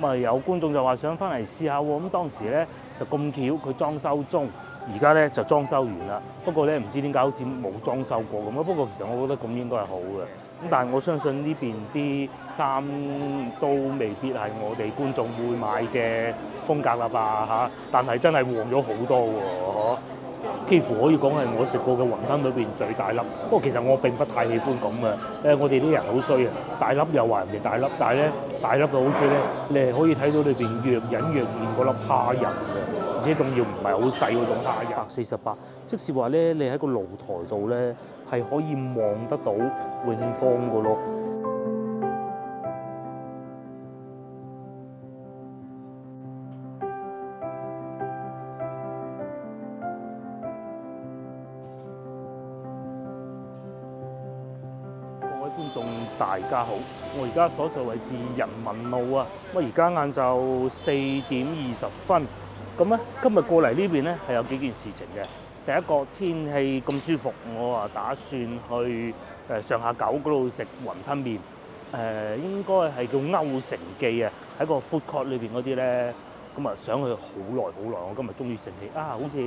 咁啊有觀眾就話想翻嚟試下喎，咁當時咧就咁巧佢裝修中，而家咧就裝修完啦。不過咧唔知點解好似冇裝修過咁啊。不過其實我覺得咁應該係好嘅。咁但係我相信呢邊啲衫都未必係我哋觀眾會買嘅風格啦吧嚇。但係真係旺咗好多喎，幾乎可以講係我食過嘅雲吞裏邊最大粒。不過其實我並不太喜歡咁嘅。我哋啲人好衰啊，大粒又話人哋大粒，但係咧大粒嘅好處咧，你係可以睇到裏邊若隱若現嗰粒蝦仁嘅，而且仲要唔係好細嗰種蝦仁。148，即是話咧，你喺個露台度咧係可以望得到永慶坊嘅咯。各位觀眾大家好，我而家所在位置人民路啊，而家晏晝4點20分，咁咧今日過嚟呢邊咧係有幾件事情嘅。第一個天氣咁舒服，我啊打算去上下九嗰度食雲吞麵，應該係叫歐城記啊，喺個 food court 裏邊嗰啲咧，咁啊想去好耐，我今日終於盛氣啊，好似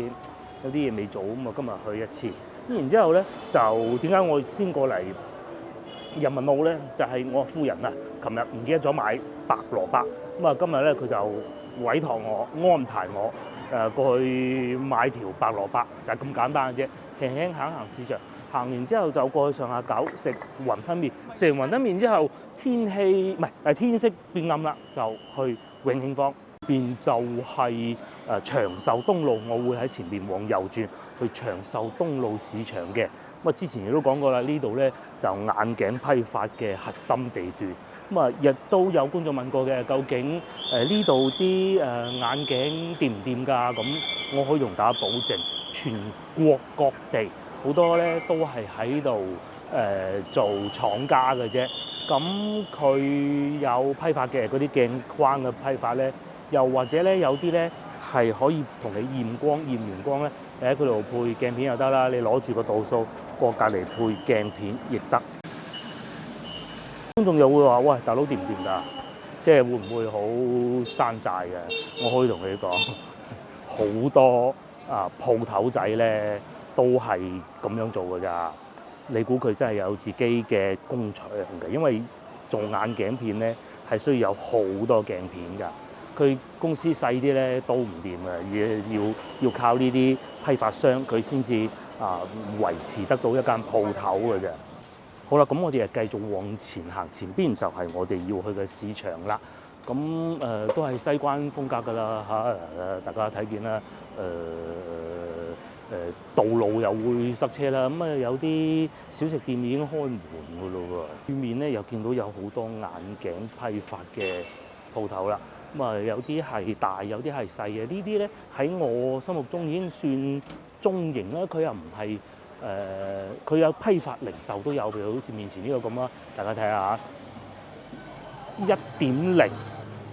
有啲嘢未做咁啊，今日去一次。咁然之後咧就點解我先過嚟人民路咧？就係我夫人啊，琴日唔記得咗買白蘿蔔，咁啊今日咧佢就委託我安排我過去買條白蘿蔔，就係咁簡單嘅啫。輕輕行市場，行完之後就過去上下九食雲吞麵，食完雲吞麵之後天色變暗啦，就去永慶坊。邊就係長壽東路，我會喺前面往右轉去長壽東路市場嘅。咁啊，之前亦都講過啦，呢度咧就眼鏡批發嘅核心地段。咁啊，亦都有觀眾問過嘅，究竟呢度啲眼鏡掂唔掂㗎？咁我可以同大家保證，全國各地好多咧都係喺度做廠家嘅啫。咁佢有批發嘅嗰啲鏡框嘅批發咧。又或者咧，有啲咧係可以同你驗光，驗完光咧，你喺佢度配鏡片又得啦。你攞住個度數過隔離配鏡片亦得。觀眾又會話：喂，大佬掂唔掂㗎？即係會唔會好山寨嘅？我可以同你講，好多鋪頭仔咧都係咁樣做㗎咋。你估佢真係有自己嘅工廠嘅？因為做眼鏡片咧係需要有好多鏡片㗎。佢公司細啲咧都唔掂嘅，要靠呢啲批發商佢先至維持得到一間鋪頭嘅啫。好啦，咁我哋繼續往前行，前邊就係我哋要去嘅市場啦。咁都係西關風格㗎啦嚇，大家睇見啦。道路又會塞車啦，咁有啲小食店已經開門㗎咯喎。對面咧又見到有好多眼鏡批發嘅鋪頭啦。有啲係大，有啲係細嘅。呢啲咧喺我心目中已經算中型啦。佢又唔係佢有批發零售都有，譬如好似面前呢個咁啦，大家睇下1.0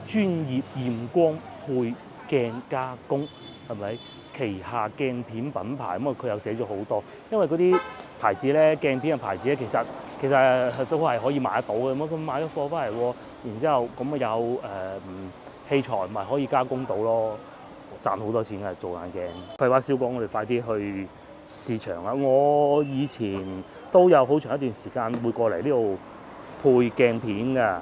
專業驗光配鏡加工，係咪？旗下鏡片品牌咁啊，佢又寫咗好多。因為嗰啲牌子咧，鏡片嘅牌子咧，其實都係可以買得到嘅。咁佢買咗貨翻嚟喎，然之後咁有器材咪可以加工到咯，賺好多錢嘅做眼鏡。廢話少講，我哋快啲去市場啦！我以前都有好長一段時間會過嚟呢度配鏡片㗎。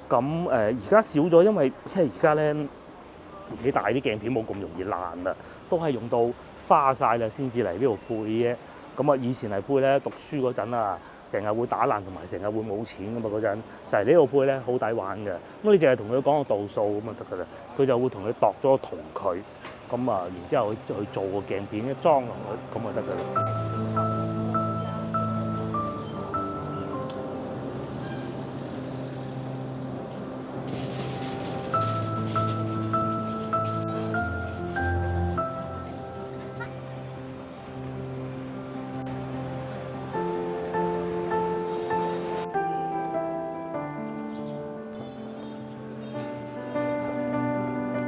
咁而家少咗，因為即係而家咧年紀大啲鏡片冇咁容易爛啦，都係用到花晒啦先至嚟呢度配嘅。咁啊，以前嚟配咧，讀書嗰陣啊，成日會打爛同埋成日會冇錢㗎嘛。嗰陣就係呢度配咧，好抵玩嘅。咁你淨係同佢講個度數咁就得㗎啦，佢就會同你度咗個銅距，咁啊，然之後去做個鏡片一裝落去，咁就得㗎啦。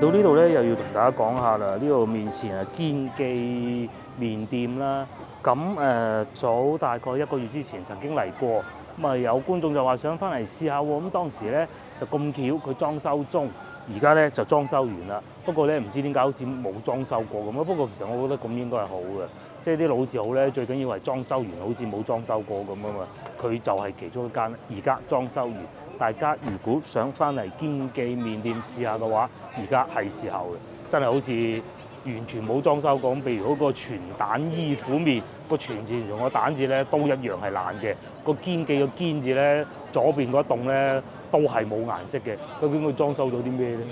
到呢度咧，又要同大家講下啦。呢度面前係堅記麵店啦。咁早大概1個月之前曾經嚟過，咁有觀眾就話想翻嚟試下喎。咁當時咧就咁巧佢裝修中，而家咧就裝修完啦，不過咧唔知點解好似冇裝修過咁咯。不過其實我覺得咁應該係好嘅，即係啲老字號咧最緊要係裝修完好似冇裝修過咁啊嘛。佢就係其中一間，而家裝修完，大家如果想翻嚟堅記麵店試下嘅話，而家係時候嘅，真係好似完全冇裝修過咁。譬如嗰個全蛋伊府麵，個全字同個蛋字咧都一樣係爛嘅，個堅記個堅字咧左邊嗰一棟咧都係冇顏色嘅，究竟佢裝修咗啲咩咧？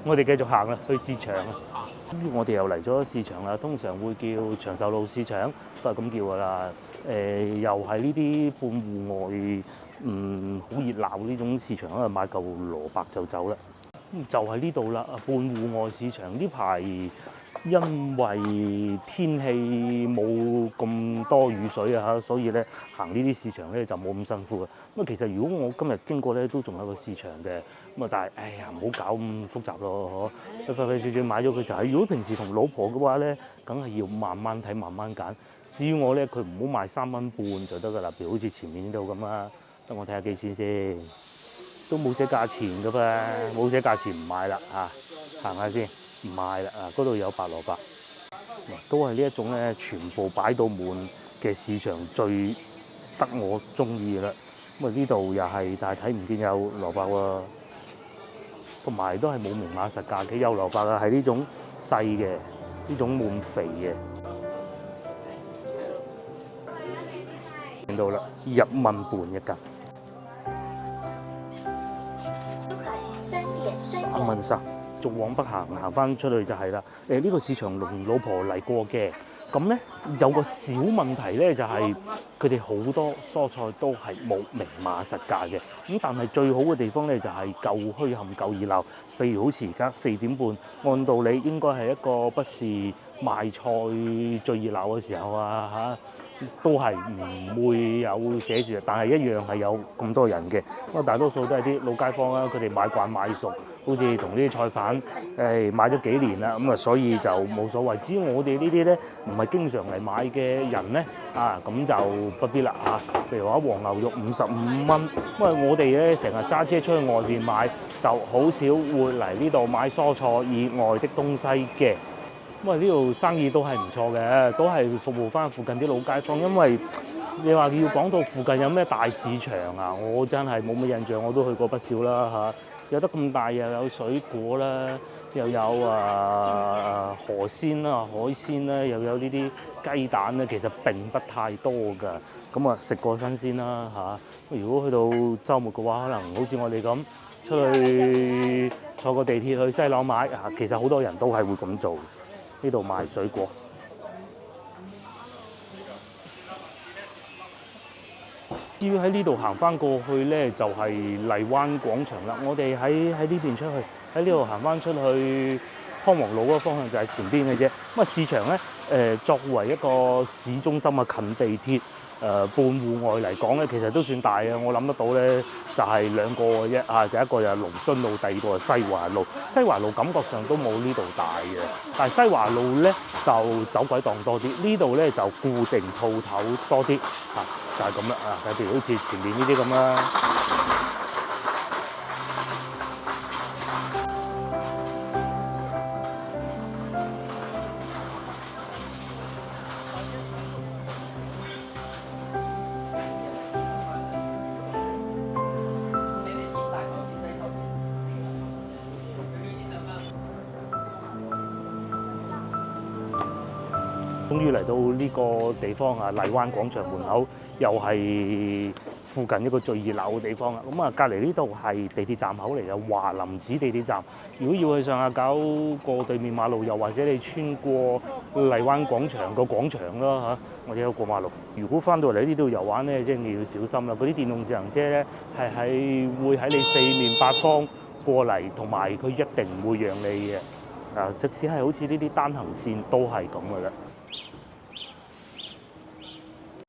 我哋繼續行啦，去市場啊！我哋又嚟咗市場啦，通常會叫長壽路市場，都係咁叫噶啦。又係呢啲半戶外，好熱鬧呢種市場，買嚿蘿蔔就走啦。就喺呢度啦，半戶外市場呢排因為天氣冇咁多雨水啊，所以咧行呢啲市場咧就冇咁辛苦啊。咁其實如果我今日經過咧，都仲有個市場嘅，咁啊但係哎呀唔好搞咁複雜咯，嗬，快快脆脆買咗佢就係。如果平時同老婆嘅話咧，梗係要慢慢睇慢慢揀。至於我咧，佢唔好賣3蚊半就得㗎啦，譬如好似前面呢度咁啦，等我睇下幾錢先，都冇寫價錢㗎噃，冇寫價錢唔買啦嚇，行下先。唔賣啦啊！嗰度有白蘿蔔，都係呢一種咧，全部擺到滿嘅市場最得我中意啦。咁啊呢度又係，但係睇唔見有蘿蔔喎，同埋都係冇明碼實價嘅。有蘿蔔啊，係呢種細嘅，呢種滿肥嘅。見到啦，1蚊半一斤，3蚊3。續往北行翻出去就係啦。呢個市場同老婆嚟過嘅，咁咧有個小問題咧，就係佢哋好多蔬菜都係冇明碼實價嘅。咁但係最好嘅地方咧就係夠墟冚夠熱鬧。譬如好似而家4點半，按道理應該係一個不是賣菜最熱鬧嘅時候啊嚇，都係唔會有寫住，但係一樣係有咁多人嘅。咁啊大多數都係啲老街坊啦，佢哋買慣買熟。好似同呢啲菜販買咗幾年啦，咁啊所以就冇所謂。至於我哋呢啲咧唔係經常嚟買嘅人咧，咁就不必啦嚇。譬如話黃牛肉55蚊，因為我哋咧成日揸車出去外邊買，就好少會嚟呢度買蔬菜以外的東西嘅。因為呢度生意都係唔錯嘅，都係服務翻附近啲老街坊。因為你話要講到附近有咩大市場啊，我真係冇乜印象，我都去過不少啦嚇。有得咁大，又有水果啦，又有河鮮啦、海鮮啦，又有呢啲雞蛋咧，其實並不太多㗎。咁啊，食過新鮮啦嚇。如果去到週末嘅話，可能好似我哋咁出去坐個地鐵去西朗買啊，其實好多人都係會咁做。呢度賣水果。至於喺呢度行翻過去咧，就係荔灣廣場啦。我哋喺呢邊出去，喺呢度行翻出去康王路嗰個方向就係前邊嘅啫。咁啊，市場咧作為一個市中心啊，近地鐵半戶外嚟講咧，其實都算大嘅。我諗得到咧，就係2個嘅啫啊。第一個就係龍津路，第二個係西華路。西華路感覺上都冇呢度大嘅，但係西華路咧就走鬼檔多啲，呢度咧就固定鋪頭多啲嚇。就係咁啦啊！譬如好似前面呢啲咁啦。終於嚟到呢個地方啊！荔灣廣場門口又係附近一個最熱鬧嘅地方啦。咁啊，隔離呢度係地鐵站口嚟嘅華林寺地鐵站。如果要去上下九過對面馬路，又或者你穿過荔灣廣場個廣場啦嚇，或者有過馬路。如果翻到嚟呢度遊玩咧，即係你要小心啦。嗰啲電動自行車咧會喺你四面八方過嚟，同埋佢一定唔會讓你嘅。即使係好似呢啲單行線都係咁嘅啦。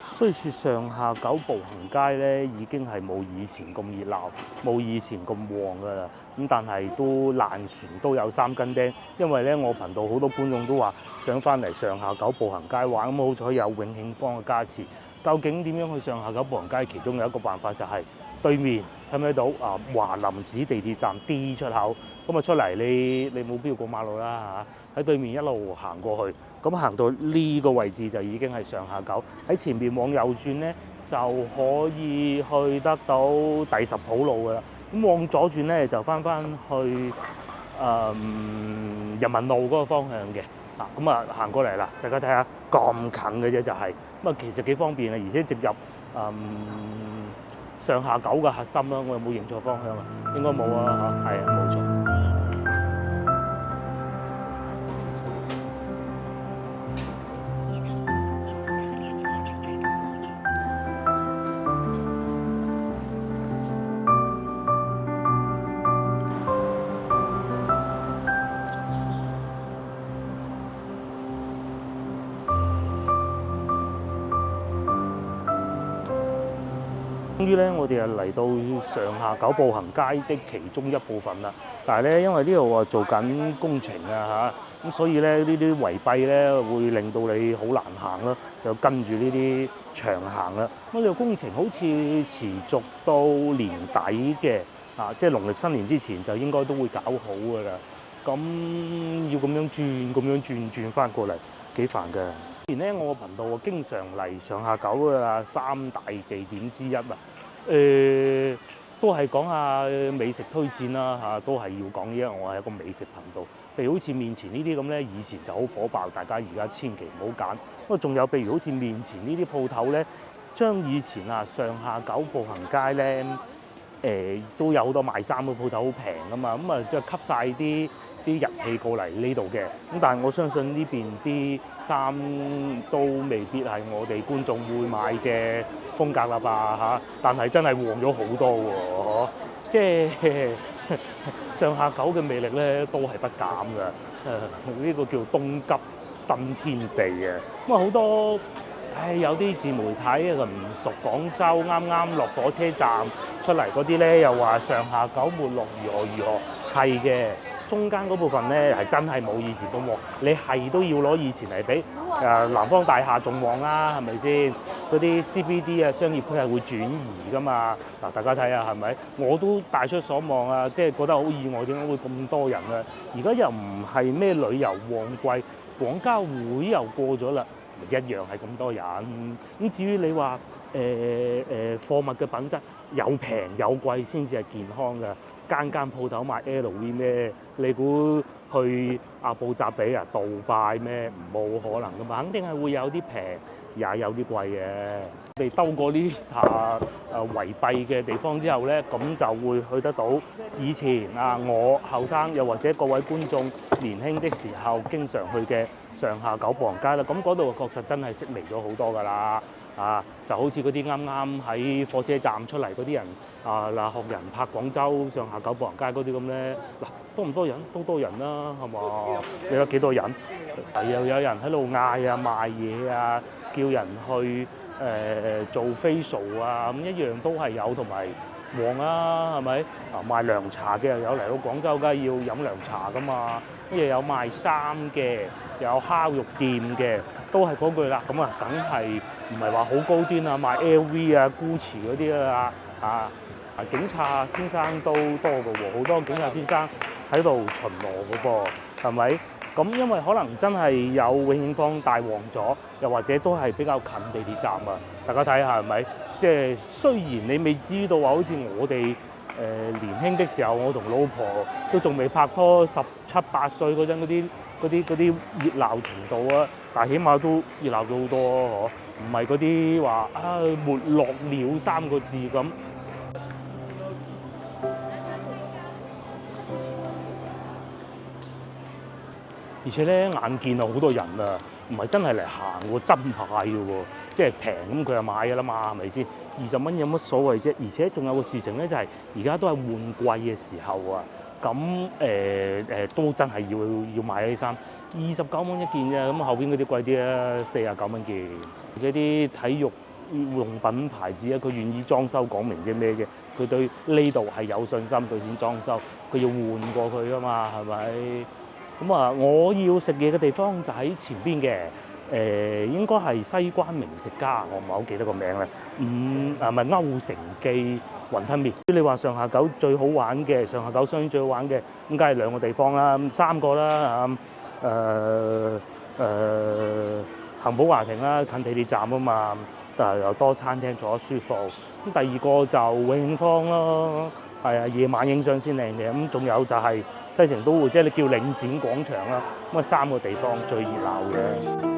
雖說上下九步行街咧，已經係冇以前咁熱鬧，冇以前咁旺㗎啦。咁但係都爛船都有3斤釘，因為咧我頻道好多觀眾都話想翻嚟上下九步行街玩，咁好彩有永慶坊嘅加持。究竟點樣去上下九步行街？其中有一個辦法就係對面睇唔睇到啊？華林寺地鐵站 D 出口，咁啊出嚟你冇必要過馬路啦嚇，喺對面一路行過去，咁行到呢個位置就已經係上下九，喺前面往右轉咧就可以去得到第十甫路噶啦，咁往左轉咧就翻去人民路嗰個方向嘅。咁啊行過嚟啦，大家睇下咁近嘅啫就係，咁啊其實幾方便啊，而且直入上下九嘅核心啦。我有冇認錯方向啊？應該冇啊嚇，係啊冇錯。終於咧，我哋又嚟到上下九步行街的其中一部分啦。但係咧，因為呢度啊做緊工程啊嚇，咁所以咧呢啲圍蔽咧會令到你好難行啦，就跟住呢啲長行啦。咁呢個工程好似持續到年底嘅，即係農曆新年之前就應該都會搞好㗎啦。咁要咁樣轉翻過嚟，幾煩㗎。之前咧，我個頻道經常嚟上下九嘅三大地點之一啊。都係講下美食推薦啦嚇，都係要講呢，因為我係一個美食頻道。譬如好似面前呢啲咁咧，以前就好火爆，大家而家千祈唔好揀。不過仲有譬如好似面前呢啲鋪頭咧，將以前上下九步行街咧，都有好多賣衫嘅鋪頭好平㗎嘛，咁啊即係吸晒啲人氣過嚟呢度嘅，咁但係我相信呢邊啲衫都未必係我哋觀眾會買嘅風格啦吧嚇，但係真係旺咗好多喎，即係上下九嘅魅力咧都係不減㗎，呢個叫東急新天地啊，咁啊好多有啲自媒體唔熟廣州，啱啱落火車站出嚟嗰啲咧，又話上下九沒落如何，係嘅。中間嗰部分咧係真係冇以前咁旺，你係都要攞以前嚟比，南方大廈仲旺啦，係咪先？嗰啲 CBD 商業區係會轉移噶嘛？嗱，大家睇下係咪？我都大出所望啊，即係覺得好意外，點解會咁多人啊？而家又唔係咩旅遊旺季，廣交會又過咗啦，一樣係咁多人。咁至於你話貨物嘅品質有平有貴先至係健康㗎。間鋪頭賣 LV 咩？你估去阿布扎比杜拜咩？冇可能噶嘛，肯定係會有啲平，也有啲貴嘅。我哋兜過呢圍蔽嘅地方之後咧，咁就會去得到以前我後生又或者各位觀眾年輕的時候經常去嘅上下九步行街啦。咁嗰度確實真係式微咗好多㗎啦。就好似嗰啲啱啱喺火車站出嚟嗰啲人學人拍廣州上下九步行街嗰啲咁咧，多唔多人？都多人啦，係嘛？你有幾多人？又有人喺度嗌賣嘢叫人去做 facial 咁一樣都係有，同埋旺係咪？賣涼茶嘅又有，嚟到廣州梗係要飲涼茶噶嘛。又有賣衫嘅，又有烤肉店嘅，都係嗰句啦。咁梗係唔係話好高端賣 LV Gucci 嗰啲警察先生都多嘅喎，好多警察先生喺度巡邏嘅噃，係咪？咁因為可能真係有永慶坊大旺咗，又或者都係比較近地鐵站啊。大家睇下係咪？即係雖然你未知道話，好似我哋年輕的時候，我同老婆都仲未拍拖17、18歲嗰陣嗰啲熱鬧程度啊，但係起碼都熱鬧咗好多嗬，唔係嗰啲話沒落了3個字咁。而且咧眼見好多人啊，唔係真係嚟行喎，真買嘅喎，即係平咁佢就買㗎啦嘛，係咪先？20蚊有乜所謂啫？而且仲有個事情咧，就係而家都係換季嘅時候啊，咁都真係要買啲衫，29蚊一件啫，咁後邊嗰啲貴啲啊，49蚊件。而且啲體育用品牌子佢願意裝修講明啫咩啫？佢對呢度係有信心，佢先裝修，佢要換過佢㗎嘛，係咪？咁我要食嘢嘅地方就喺前邊嘅，應該係西關名食家，我唔係好記得個名咧。唔係歐城記雲吞麵。你話上下九最好玩嘅，上下九商圈最好玩嘅，咁梗係兩個地方啦，三個啦恆寶華庭啦，近地鐵站啊嘛，但係又多餐廳坐得舒服。咁第二個就永慶坊咯，係啊，夜晚影相先靚嘅。咁仲有就係西城都會，即係你叫領展廣場啦。咁啊三個地方最熱鬧嘅。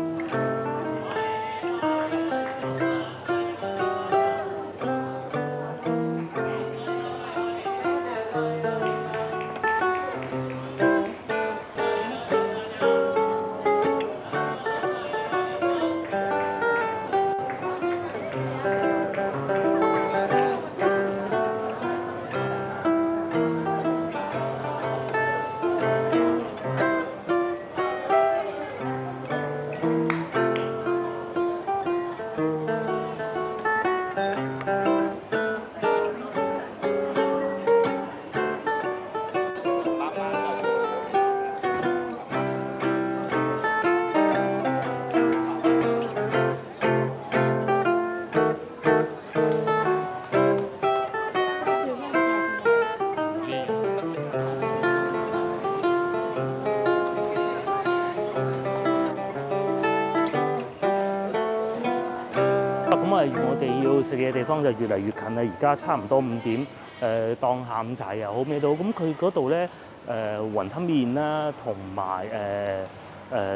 我哋要食嘢地方就越嚟越近啦，而家差唔多5點，當下午茶又好咩都好。咁佢嗰度咧雲吞麵啦，同埋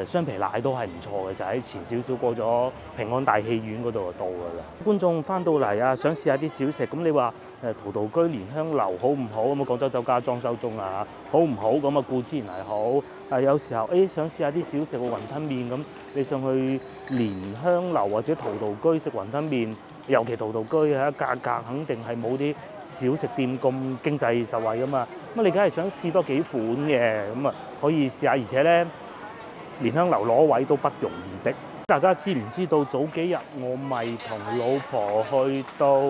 雙皮奶都係唔錯嘅，就喺前少少過咗平安大戲院嗰度就到㗎啦。觀眾翻到嚟啊，想試下啲小食，咁你話陶道居蓮香樓好唔好？咁啊廣州酒家裝修中啊，好唔好？咁啊固之然係好，但係有時候想試下啲小食個雲吞麵咁，你上去蓮香樓或者陶道居食雲吞麵，尤其陶道居啊，價格肯定係冇啲小食店咁經濟實惠㗎嘛。咁你梗係想試多幾款嘅，咁啊可以試下，而且咧蓮香樓攞位都不容易的。大家知唔知道早幾日我咪同老婆去到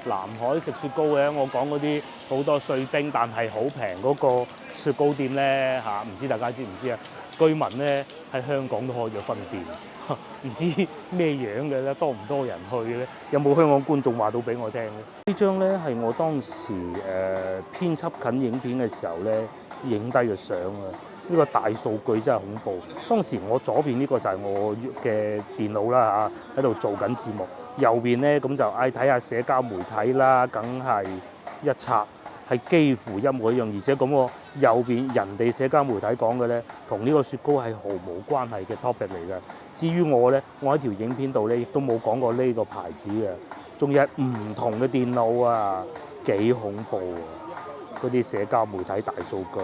南海食雪糕嘅？我講嗰啲好多碎冰，但係好平嗰個雪糕店咧嚇，唔知大家知唔知啊？據聞咧喺香港都開咗分店，唔知咩樣嘅咧，多唔多人去嘅咧？有冇香港觀眾話到俾我聽咧？呢張咧係我當時編輯緊影片嘅時候咧影低嘅相啊！呢個大數據真係恐怖。當時我左邊呢個就係我嘅電腦啦嚇，喺度做緊節目。右邊咧咁就睇下社交媒體啦，梗係一刷係幾乎一模一樣，而且咁喎右邊人哋社交媒體講嘅咧，同呢個雪糕係毫無關係嘅 topic 嚟嘅。至於我咧，我喺條影片度咧亦都冇講過呢個牌子嘅，仲有唔同嘅電腦啊，幾恐怖啊！嗰啲社交媒體大數據。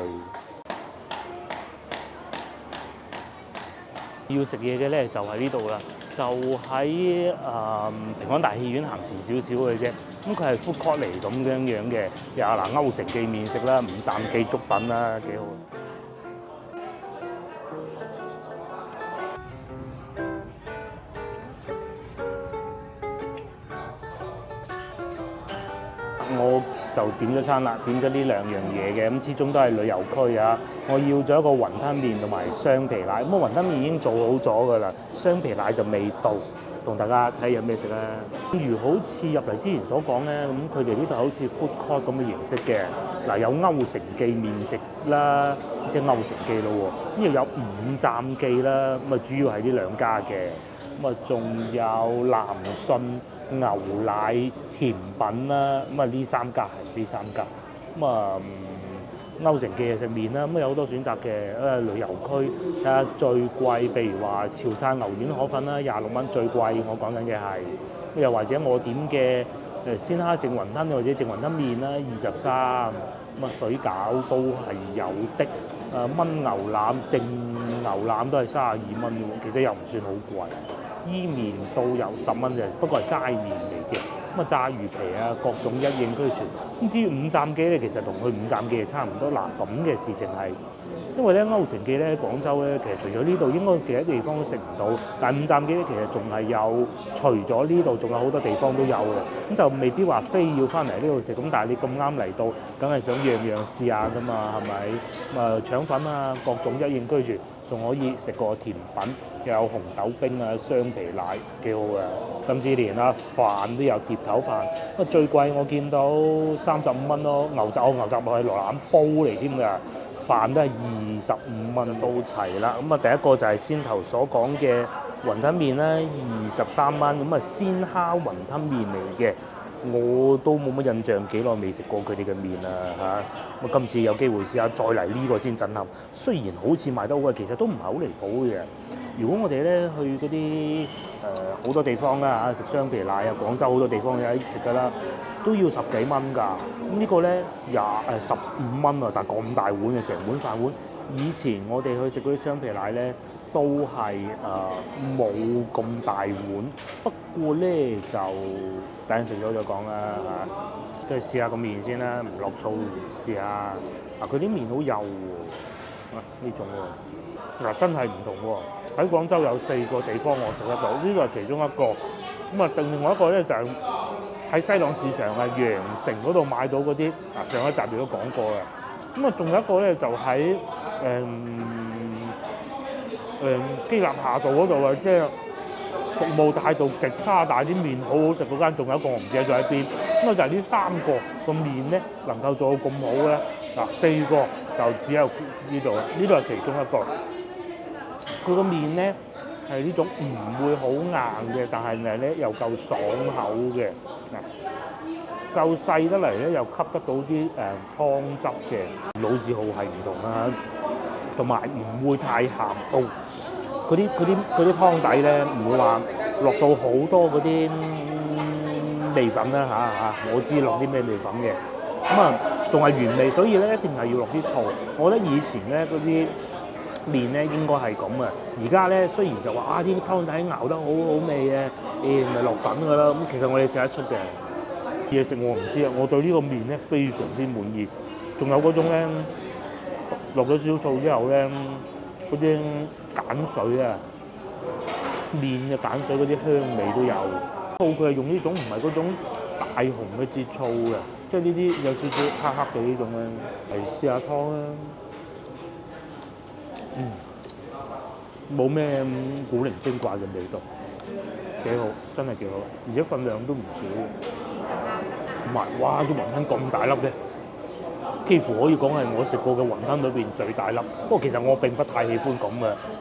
要食嘢嘅咧就喺呢度啦，就喺平安大戲院行前少少嘅啫。咁佢係 food court 嚟咁樣嘅，又嗱歐城記麵食啦，五站記粥品啦，幾好。我就點咗餐啦，點咗呢兩樣嘢嘅，咁始終都係旅遊區啊。我要咗一個雲吞麵同埋雙皮奶，咁雲吞麵已經做好咗㗎啦，雙皮奶就未到，同大家睇下有咩食啦。正如好似入嚟之前所講咧，咁佢哋呢度好似 food court 咁嘅形式嘅，嗱有歐城記麵食啦，即係歐城記咯喎，咁又有五站記啦，咁啊主要係呢兩家嘅，咁啊仲有南信牛奶甜品啦，咁啊呢三家係呢三家，咁啊歐城記係食麵啦，咁有好多選擇嘅，旅遊區睇下最貴，譬如話潮汕牛丸河粉啦，26蚊最貴，我講緊嘅係，又或者我點嘅鮮蝦淨雲吞或者淨雲吞麵啦，23，咁啊水餃都係有的，燜牛腩淨牛腩都係32蚊嘅喎，其實又唔算好貴。伊麵都有10蚊啫，不過係齋麵嚟嘅。咁啊炸魚皮啊，各種一應俱全。咁至於五站記咧，其實同佢五站記係差唔多。嗱咁嘅事情係，因為咧歐城記咧廣州咧，其實除咗呢度，應該其他地方都食唔到。但係五站記咧，其實仲係有，除咗呢度，仲有好多地方都有嘅。咁就未必話非要翻嚟呢度食。咁但係你咁啱嚟到，梗係想樣樣試下㗎嘛，係咪？咁啊腸粉啊，各種一應俱全。仲可以食個甜品，又有紅豆冰啊、雙皮奶，幾好嘅。甚至連飯都有碟頭飯，不過最貴我見到35蚊咯，牛雜係羅腩煲嚟添㗎，飯都係25蚊到齊啦。咁第一個就係先頭所講嘅雲吞麵啦，23蚊，咁鮮蝦雲吞麵嚟嘅。我都冇乜印象，幾耐未食過佢哋嘅麵啦嚇。今次有機會試下再嚟呢個先震撼。雖然好似賣得好貴，其實都唔係好離譜嘅。如果我哋咧去嗰啲好多地方啦嚇，食雙皮奶啊，廣州好多地方有得食㗎啦，都要10幾蚊㗎。咁呢個咧15蚊啊，但係咁大碗嘅成碗飯碗。以前我哋去食嗰啲雙皮奶咧，都係冇咁大碗，不過咧就等陣食咗再講啦嚇，都係試下個麵先啦，唔落醋試下。佢啲麵好幼喎，呢種喎，真係唔同喎。喺廣州有4個地方我食得到，呢個係其中一個。咁另外一個咧就係喺西朗市場羊城嗰度買到嗰啲，上一集亦都講過嘅。咁仲有一個咧就喺基立夏道嗰度啊，即係服務態度極差，但係啲麵好好食嗰間，仲有一個我唔記得咗喺邊。咁就係呢3個麵咧能夠做到咁好咧，4個就只有呢度啦，呢度係其中一個。佢個麵咧係呢種唔會好硬嘅，但係咧又夠爽口嘅，夠細得嚟咧又吸得到啲湯汁嘅。老字號係唔同啦，同埋唔會太鹹到。嗰啲湯底咧唔會話落到好多嗰啲味粉啦嚇，我知落啲咩味粉嘅。仲係原味，所以咧一定係要落啲醋。我覺得以前咧嗰啲麵咧應該係咁嘅。而家咧雖然就話啲湯底熬得好好味嘅，咪落粉㗎啦。咁其實我哋食得出嘅嘢食我唔知啊。我對呢個麵咧非常之滿意。仲有嗰種咧落咗少少醋之後咧，嗰啲鹼水啊，麵嘅鹼水嗰啲香味都有。醋佢係用呢種唔係嗰種大紅嘅節醋嘅，即係呢啲有少少黑黑嘅呢種咧。嚟試下湯啦，冇咩古靈精怪嘅味道，幾好，真係幾好，而且份量都唔少。唔係，哇！啲雲吞咁大粒嘅，幾乎可以講係我食過嘅雲吞裏邊最大粒。不過其實我並不太喜歡咁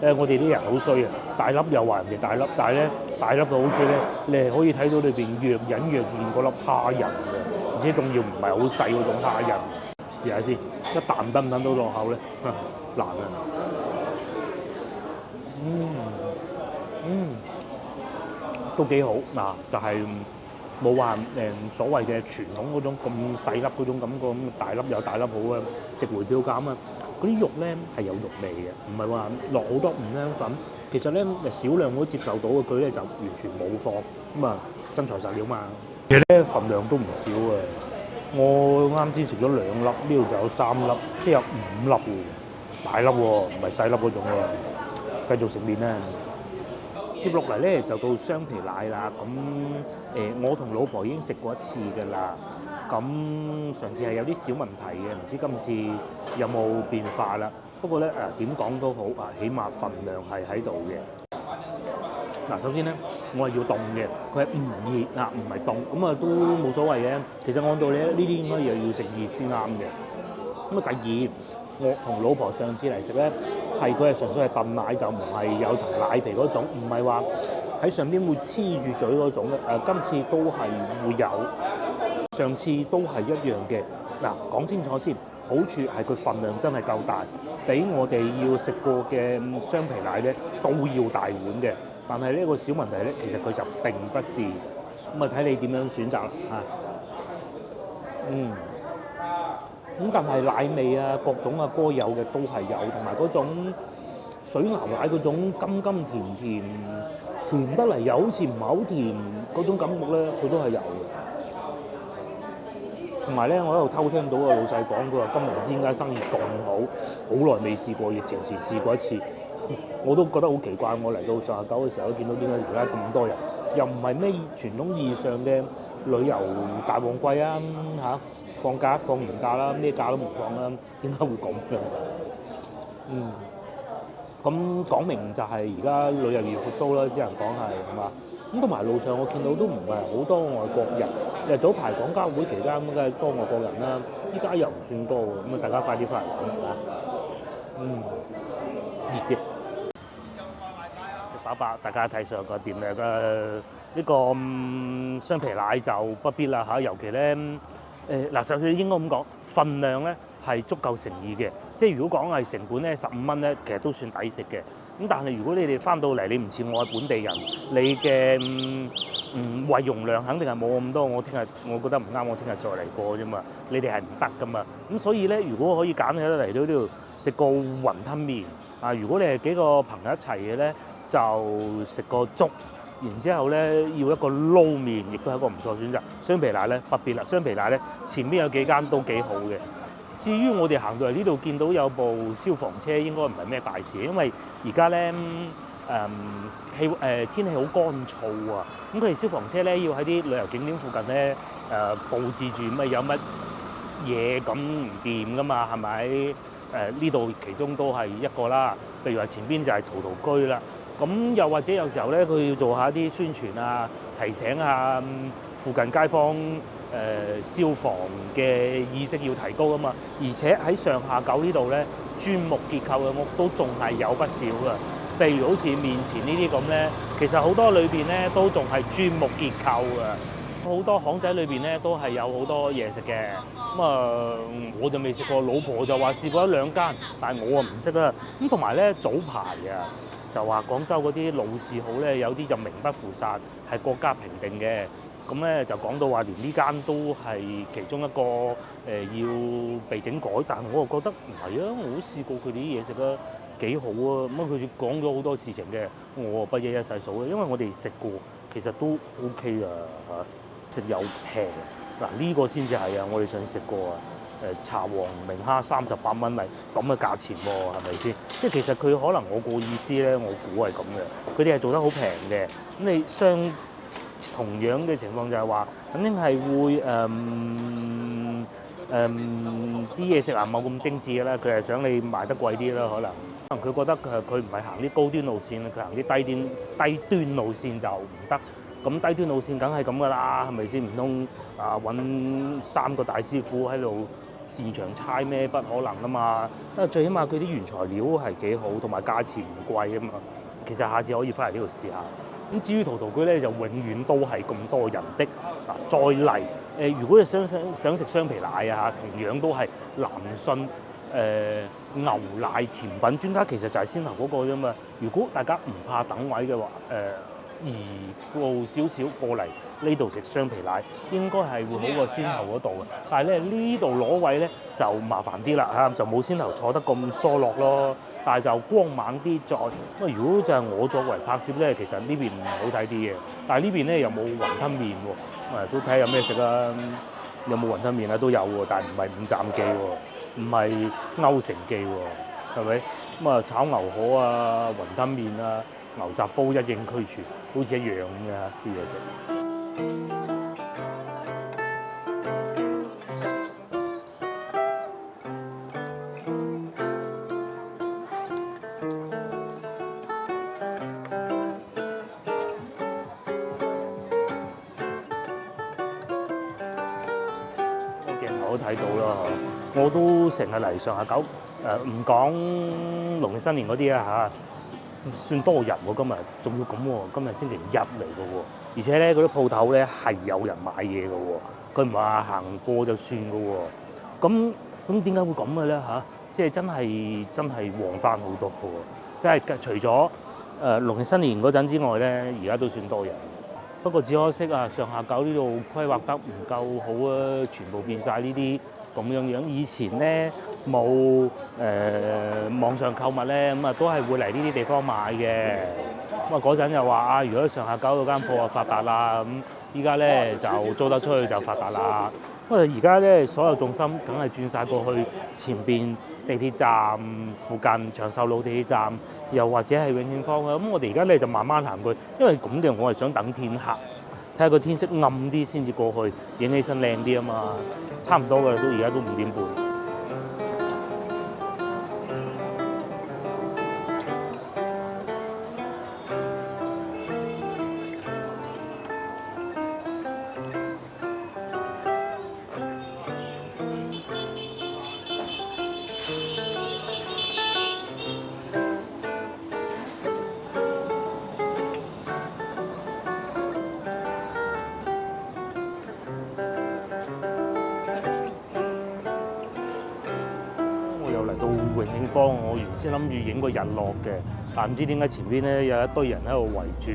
嘅，我哋啲人好衰啊，大粒又話人哋大粒，但係咧大粒嘅好處咧，你係可以睇到裏邊若隱若現嗰粒蝦仁嘅，而且仲要唔係好細嗰種蝦仁。試下先，一啖得唔得到落口咧？難啊！都幾好嗱，就係冇話所謂嘅傳統嗰種咁細粒嗰種感覺，咁大粒有大粒好啊，值回票價啊！嗰啲肉咧係有肉味嘅，唔係話落好多五香粉。其實咧少量都接受到嘅，佢咧就完全冇放咁啊，真材實料嘛。其實咧份量都唔少啊！我啱先食咗2粒，呢度就有3粒，即係有5粒喎，大粒喎，唔係細粒嗰種喎。繼續食麵啦。接落嚟咧就到雙皮奶啦，咁我同老婆已經食過一次㗎啦，咁上次係有啲小問題嘅，唔知今次有冇變化啦。不過咧點講都好起碼份量係喺度嘅。首先咧我係要凍嘅，佢係唔熱唔係凍，咁都冇所謂嘅。其實按道理呢啲應該又要食熱先啱嘅。咁第二，我同老婆上次嚟食咧，佢係純粹係燉奶，就唔係有層奶皮嗰種，唔係話喺上邊會黐住嘴嗰種今次都係會有，上次都係一樣嘅。講清楚先，好處係佢份量真係夠大，比我哋要食過嘅雙皮奶咧都要大碗嘅。但係呢個小問題咧，其實佢就並不是咁睇你點樣選擇啦咁但係奶味各種該有嘅都係有，同埋嗰種水牛奶嗰種甘甘甜甜，甜得嚟又好似唔係好甜嗰種感覺咧，佢都係有嘅。同埋咧，我喺度偷聽到個老細講，佢話今日唔知點解生意咁好，好耐未試過，疫情前試過一次，我都覺得好奇怪。我嚟到上下九嘅時候都見到點解而家咁多人，又唔係咩傳統意義上嘅旅遊大旺季放假放完假啦，咩假都冇放啦，點解會咁嘅？咁講明就係而家旅遊業復甦啦，只能講係嘛。咁同埋路上我見到都唔係好多外國人，早排廣交會期間咁梗係多外國人啦，依家又唔算多喎，咁啊大家快啲翻嚟玩啦。熱嘅。食飽飽，大家睇上個店咧呢個雙皮奶就不必啦嚇，尤其咧首先應該咁講，份量咧係足夠誠意嘅，即係如果講係成本咧15蚊咧，其實都算抵食嘅。咁但係如果你哋翻到嚟，你唔似我係本地人，你嘅胃容量肯定係冇咁多。我聽日我覺得唔啱，我聽日再嚟過啫嘛。你哋係唔得噶嘛。咁所以咧，如果可以揀起得嚟到呢度食個雲吞麵啊，如果你係幾個朋友一齊嘅咧，就食個粥。然之後咧，要一個撈麵，亦都係一個唔錯選擇。雙皮奶咧不必啦，雙皮奶咧前面有幾間都幾好嘅。至於我哋行到嚟呢度見到有部消防車，應該唔係咩大事，因為而家咧天氣好乾燥啊。咁佢哋消防車咧要喺啲旅遊景點附近咧佈置住，咪有乜嘢咁唔掂噶嘛？係咪？呢度其中都係一個啦。譬如話前邊就係陶陶居啦。咁又或者有時候咧，佢要做下啲宣傳啊，提醒下附近街坊消防嘅意識要提高啊嘛。而且喺上下九呢度咧，磚木結構嘅屋都仲係有不少㗎。譬如好似面前呢啲咁咧，其實好多裏邊咧都仲係磚木結構㗎。好多巷仔裏邊咧都係有好多嘢食嘅。我就未食過，老婆就話試過1、2間，但係我啊唔識啦。咁同埋咧早排啊，就話廣州嗰啲老字號咧，有啲就名不符實，係國家評定嘅。咁咧就講到話連呢間都係其中一個要被整改，但係我又覺得唔係啊，我都試過佢哋啲嘢食啊幾好啊。咁佢講咗好多事情嘅，我不一一細數啦，因為我哋食過，其實都 OK 啊嚇。食又平，嗱呢個先至係啊！我哋想食過啊，茶皇明蝦38蚊咪咁嘅價錢喎，係咪先？即係其實佢可能我個意思咧，我估係咁嘅，佢哋係做得好平嘅。咁你同樣嘅情況就係話，肯定係會啲嘢食啊冇咁精緻嘅啦，佢係想你賣得貴啲啦，可能佢覺得佢唔係行啲高端路線，佢行啲低端路線就唔得。咁低端路線梗係咁噶啦，係咪先？唔通揾3個大師傅喺度現場猜咩？不可能噶嘛！因為最起碼佢啲原材料係幾好，同埋價錢唔貴啊嘛。其實下次可以翻嚟呢度試下。咁至於陶陶居咧，就永遠都係咁多人的。再嚟如果你想食雙皮奶啊，同樣都係南信牛奶甜品專家，其實就係先頭嗰個啫嘛。如果大家唔怕等位嘅話，移步少少過嚟呢度食雙皮奶，應該係會好過先頭嗰度嘅。但係咧呢度攞位咧就麻煩啲啦嚇，就冇先頭坐得咁疏落咯。但係就光猛啲再。咁如果就係我作為拍攝咧，其實呢邊好睇啲嘅。但係呢邊咧又冇雲吞麵喎，都睇下有咩食啊。有冇雲吞麵啊？都有喎，但係唔係五站記喎，唔係歐城記喎，係咪？咁炒牛河啊、雲吞麵啊、牛雜煲一應俱全，好似一樣咁嘅啲嘢食。鏡頭都睇到啦，我都成日嚟上下九，唔講農曆新年嗰啲啊嚇，算多人喎今日，仲要咁喎，今日星期1嚟嘅喎，而且咧嗰啲鋪頭咧係有人買嘢嘅喎，佢唔係話行過就算嘅喎，咁點解會咁嘅咧嚇？即係真係旺翻好多嘅喎，即係除咗農曆新年嗰陣之外咧，而家都算多人。不過只可惜啊，上下九呢度規劃得唔夠好啊，全部變晒呢啲咁樣。以前咧冇網上購物咧，咁都係會嚟呢啲地方買嘅。咁嗰陣又話如果上下九嗰間鋪發達啦，咁依家咧就租得出去就發達啦。因為而家咧所有重心梗係轉晒過去前邊地鐵站附近長壽路地鐵站，又或者係永慶坊啊。咁我哋而家咧就慢慢行過去，因為咁嘅我係想等天黑，睇下個天色暗啲先至過去，影起身靚啲啊嘛。差唔多㗎啦，而家都5點半。慶坊，我原先諗住影個日落嘅，但唔知點解前邊咧有一堆人喺度圍住，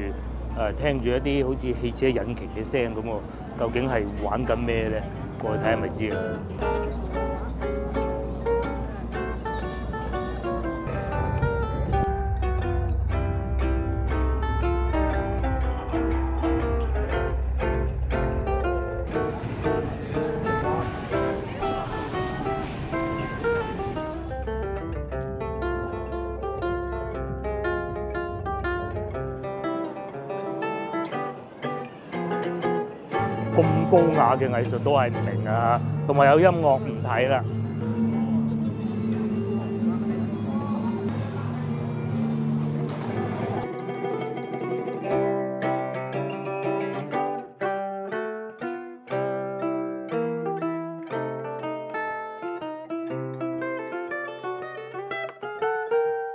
聽住一啲好似汽車引擎嘅聲咁喎，究竟係玩緊咩咧？過去睇下咪知啦。咁高雅嘅藝術都係唔明啊，同埋有音樂唔睇啦。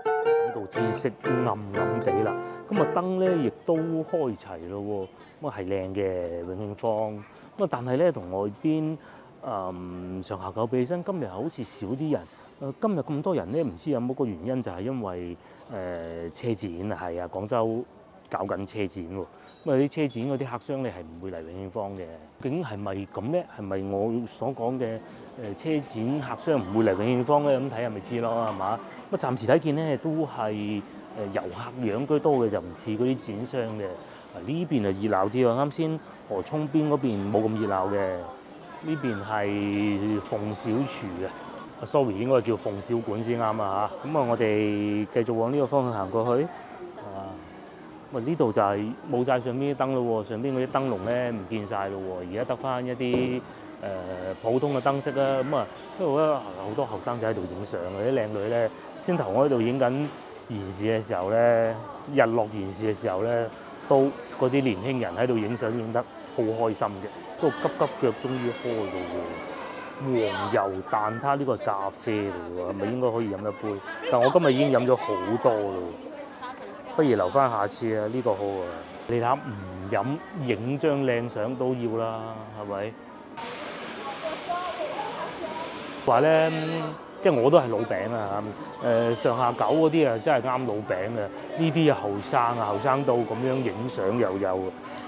等到天色暗暗地啦，咁啊燈咧亦都開齊咯喎，咁啊係靚嘅永慶坊，咁啊但係咧同外邊上下九比起身，今日好似少啲人。今日咁多人咧，唔知有冇個原因，就係因為車展啊，係啊，廣州搞緊車展喎。咁啊啲車展嗰啲客商咧係唔會嚟永慶坊嘅。究竟係咪咁咧？係咪我所講嘅車展客商唔會嚟永慶坊咧？咁睇下咪知咯，係嘛？咁暫時睇見咧都係遊客樣居多嘅，就唔似嗰啲展商嘅。呢邊啊熱鬧啲喎，啱先河涌邊嗰邊冇咁熱鬧嘅。呢邊係鳳小廚嘅，sorry 應該叫鳳小館先啱啊嚇。咁啊，我哋繼續往呢個方向行過去。咁啊，呢度就係冇晒上邊啲燈咯喎，上邊嗰啲燈籠咧唔見晒咯喎，而家得翻一啲普通嘅燈飾啦。咁啊，因為咧好多後生仔喺度影相嘅，啲靚女咧先頭我喺度影緊延時嘅時候咧，日落延時嘅時候咧，都嗰啲年輕人喺度影相影得好開心嘅。嗰個急急腳終於開到喎，黃油蛋撻呢個係咖啡嚟喎，係咪應該可以飲一杯？但我今日已經飲咗好多啦，不如留翻下次啊！呢個好啊，你睇下唔飲影張靚相都要啦，係咪？話咧，即係我都係老餅啊！上下九嗰啲啊，真係啱老餅嘅。呢啲啊後生啊，後生到咁樣影相又有。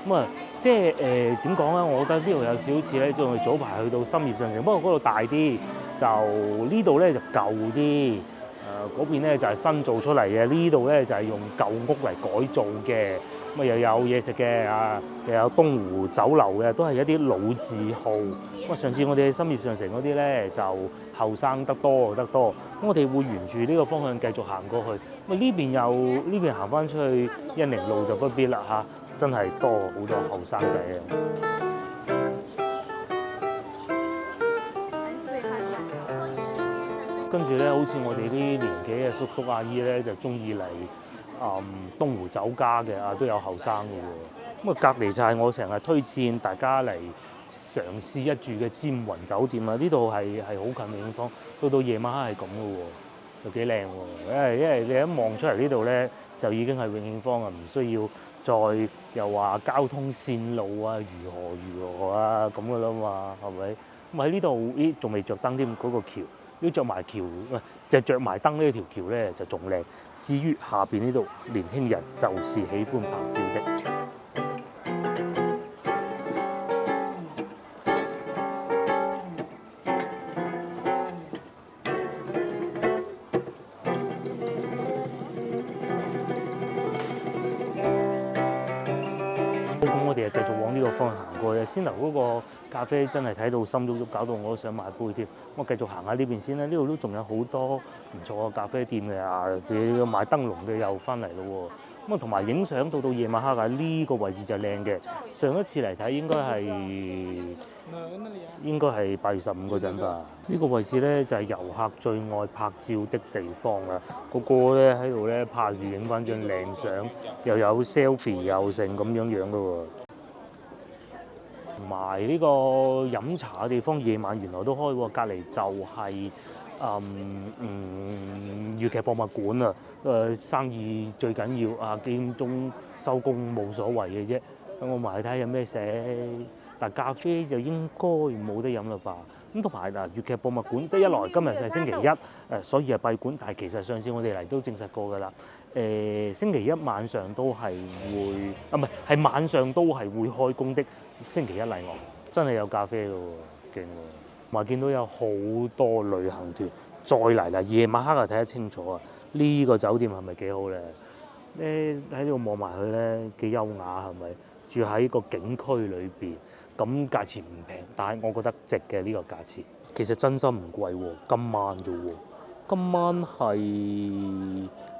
咁啊，即係點講咧？我覺得呢度有少少似咧，即係我哋早排去到深業上城，不過嗰度大啲，就呢度咧就舊啲。嗰邊咧就係新做出嚟嘅，呢度咧就係用舊屋嚟改造嘅。咁啊又有嘢食嘅啊，又有東湖酒樓嘅，都係一啲老字號。咁啊上次我哋去深業上城嗰啲咧就後生得多。咁我哋會沿住呢個方向繼續行過去。咁啊呢邊行翻出去恩寧路就不必啦嚇，真係多好多後生仔啊！跟住咧，好似我哋啲年紀嘅叔叔阿姨咧，就中意嚟東湖酒家嘅啊，都有後生嘅喎。咁啊，隔離就係我成日推薦大家嚟嘗試一住嘅尖雲酒店啊！呢度係好近永慶坊，到夜晚黑係咁嘅喎，又幾靚喎。因為你一望出嚟呢度咧，就已經係永慶坊啊，唔需要再又話交通線路啊，如何啊咁嘅啦嘛，係咪？咁喺呢度，咦，仲未着燈添，嗰個橋。要着埋橋，就着埋燈呢條橋咧就仲靚。至於下邊呢度，年輕人就是喜歡拍照的。咁我哋就繼續往呢個方向行過去。先頭嗰個咖啡真係睇到心喐喐，搞到我都想買杯添。我繼續行下呢邊先啦。呢度都仲有好多唔錯嘅咖啡店嘅啊，仲要買燈籠嘅又翻嚟咯喎。咁啊，同埋影相到夜晚黑啊，呢個位置就靚嘅。上一次嚟睇應該係8月15嗰陣吧。呢個位置咧就係遊客最愛拍照的地方啊！個個咧喺度咧拍住影翻張靚相，又有 selfie 又成咁樣嘅喎。同埋呢個飲茶嘅地方，夜晚原來都開喎。隔離就係粵劇博物館啊！生意最緊要啊，幾點鐘收工冇所謂嘅啫。等我埋去睇下有咩食。但咖啡就應該冇得飲啦吧？咁同埋嗱，粵劇博物館，即係一來今日係星期一，所以係閉館，但係其實上次我哋嚟都證實過㗎啦。星期一晚上都係會，唔係晚上都係會開工的。星期一例外，真係有咖啡㗎喎，勁喎！同埋見到有好多旅行團再嚟啦，夜晚黑就睇得清楚啊！呢個酒店係咪幾好咧？喺呢度望埋去咧，幾優雅係咪？住喺個景區裏邊，咁價錢唔平，但係我覺得值嘅呢個價錢。其實真心唔貴喎，今晚啫喎，今晚係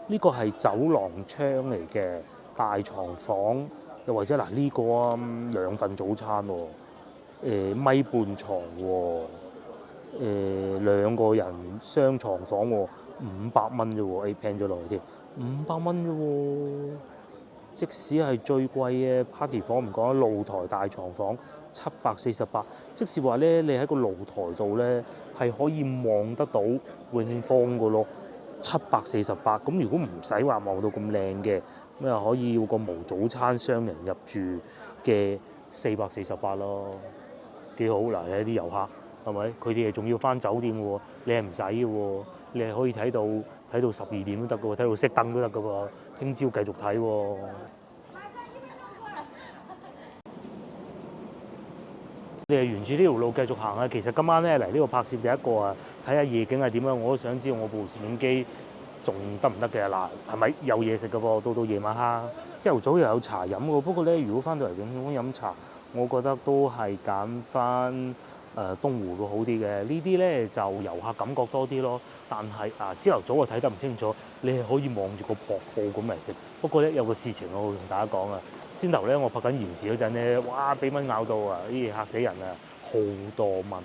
呢個係走廊窗嚟嘅大床房，又或者嗱呢個啊2份早餐喎，米半床喎，2個人雙床房喎，500蚊啫喎，平咗落去添，500蚊啫喎。即使係最貴嘅 party 房唔講，露台大床房748，即是話咧，你喺個露台度咧係可以望得到永慶坊嘅咯，748。咁如果唔使話望到咁靚嘅，咁又可以要個無早餐雙人入住嘅448咯，幾好嗱！有啲遊客係咪？佢哋仲要返酒店喎，你係唔使嘅喎，你係可以睇到12點都得嘅喎，睇到熄燈都得嘅喎。聽朝繼續睇喎。你係沿住呢條路繼續行啊！其實今晚咧嚟呢度拍攝第一個啊，睇下夜景係點樣，我都想知道我部攝影機仲得唔得嘅嗱？係咪有嘢食嘅噃？到夜晚黑，朝頭早又有茶飲喎。不過咧，如果翻到嚟永慶坊飲茶，我覺得都係揀翻東湖會好啲嘅。呢啲咧就遊客感覺多啲咯。但係朝頭早我睇得唔清楚，你係可以望住個瀑布咁嚟食。不過咧有個事情我會同大家講啊。先頭咧我拍緊延時嗰陣咧，哇！俾蚊咬到啊！咦，嚇死人啊！好多蚊。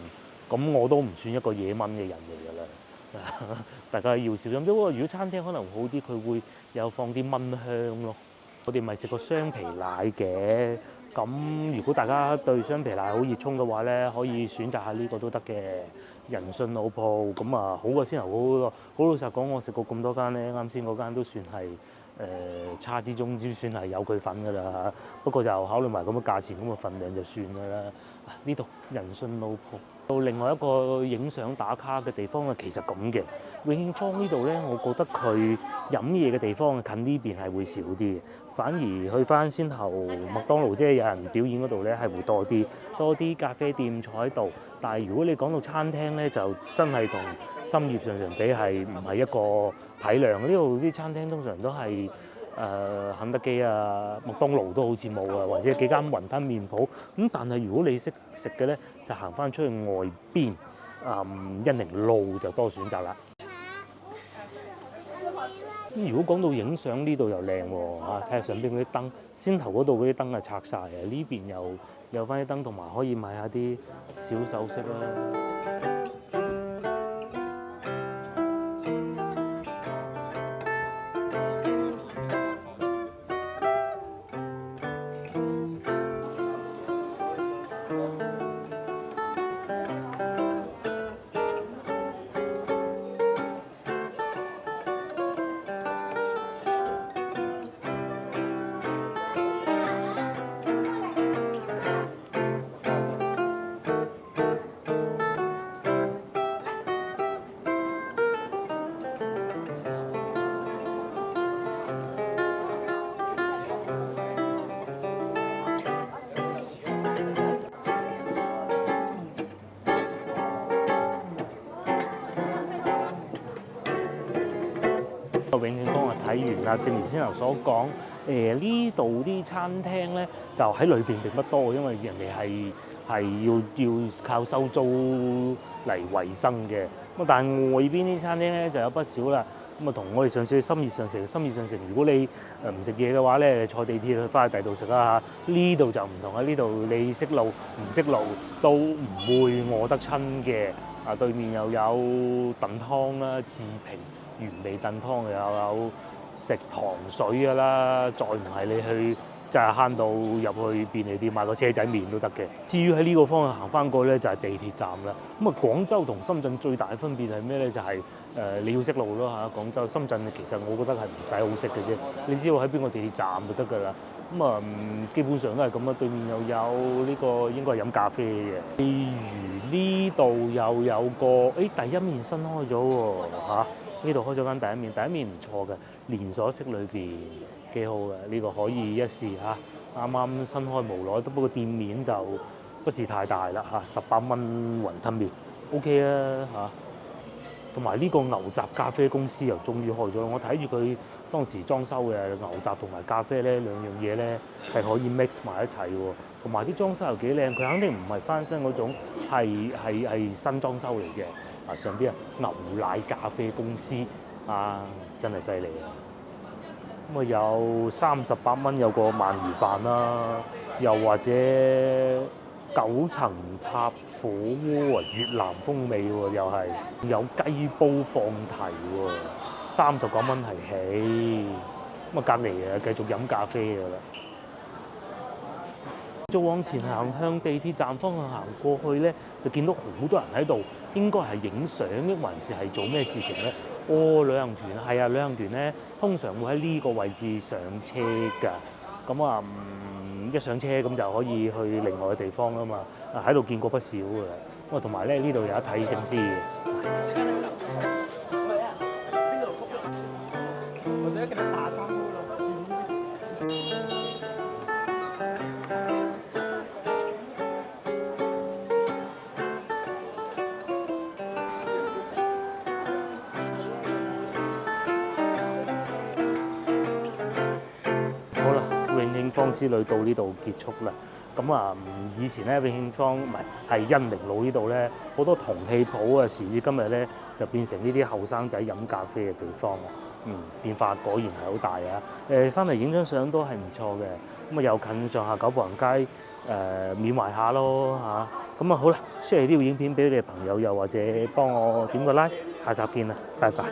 咁我都唔算一個惹蚊嘅人嚟㗎啦。大家要小心。不過如果餐廳可能好啲，佢會有放啲蚊香咯。我哋咪食過雙皮奶嘅，咁如果大家對雙皮奶好熱衷嘅話咧，可以選擇下呢個都得嘅。仁信老鋪咁啊，好過先頭好多。好老實講，我食過咁多間咧，啱先嗰間都算係差之中，都算係有佢份㗎啦。不過就考慮埋咁嘅價錢，咁嘅份量就算㗎啦。呢度仁信老鋪。到另外一個影相打卡嘅地方啊，其實咁嘅永慶坊呢度咧，我覺得佢飲嘢嘅地方近呢邊係會少啲嘅，反而去翻先頭麥當勞即係有人表演嗰度咧係會多啲咖啡店坐喺度。但係如果你講到餐廳咧，就真係同深業上比係唔係一個體量。呢度啲餐廳通常都係肯德基啊、麥當勞都好似冇啊，或者幾間雲吞麵鋪咁。但係如果你識食嘅咧，就行翻出去外邊恩寧路就多選擇啦。咁如果講到影相呢度又靚喎嚇，睇下上邊嗰啲燈，先頭嗰度嗰啲燈係拆晒嘅，呢邊又有翻啲燈，同埋可以買下啲小首飾啦。永慶坊啊睇完啦，正如先頭所講，呢度啲餐廳咧就喺裏邊並不多，因為人哋係要靠收租嚟維生嘅。咁但係外邊啲餐廳咧就有不少啦。咁啊同我哋上次去深業上城，如果你唔食嘢嘅話咧，坐地鐵去翻去第度食啦嚇。呢度就唔同啦，呢度你識路唔識路都唔會餓得親嘅。對面又有燉湯啦，治平原味燉湯，又有食糖水㗎啦，再唔係你去就係慳到入去便利店買個車仔麵都得嘅。至於喺呢個方向行翻過咧，就係地鐵站啦。咁啊，廣州同深圳最大嘅分別係咩咧？就係你要識路咯嚇。廣州、深圳其實我覺得係唔使好識嘅啫，你知道喺邊個地鐵站就得㗎啦。咁啊，基本上都係咁啦。對面又有呢個應該係飲咖啡嘅。例如呢度又有個第一面新開咗喎嚇。呢度開咗間第一面唔錯嘅，連鎖式裏邊幾好嘅，呢個可以一試嚇。啱啱新開無耐，不過店面就不是太大啦嚇，18蚊雲吞麵 OK 啊嚇。同埋呢個牛雜咖啡公司又終於開咗，我睇住佢當時裝修嘅牛雜同埋咖啡咧兩樣嘢咧係可以 mix 埋一齊喎，同埋啲裝修又幾靚，佢肯定唔係翻新嗰種，係新裝修嚟嘅。啊上邊啊牛奶咖啡公司啊真係犀利啊！咁啊有38蚊有個鰻魚飯啦，又或者9層塔火鍋啊，越南風味喎，又係有雞煲放題喎，39蚊係起。咁啊隔離啊繼續飲咖啡㗎啦。再往前行向地鐵站方向行過去咧，就見到好多人喺度，應該係影相，還是係做咩事情咧？旅行團係啊，旅行團咧通常會喺呢個位置上車㗎。咁啊一上車咁就可以去另外嘅地方啦嘛。喺度見過不少㗎。咁啊同埋咧呢度有一睇聖師嘅。好啦，永慶坊之旅到呢度結束啦。咁啊，以前咧永慶坊唔係恩寧路呢度咧，好多銅器鋪啊，時至今日咧就變成呢啲後生仔飲咖啡嘅地方啦。變化果然係好大啊！翻嚟影張相都係唔錯嘅。咁啊，又近上下九步行街，緬懷下咯嚇。咁啊好啦，share呢條影片俾你哋朋友，又或者幫我點個 like，下集見啦，拜拜。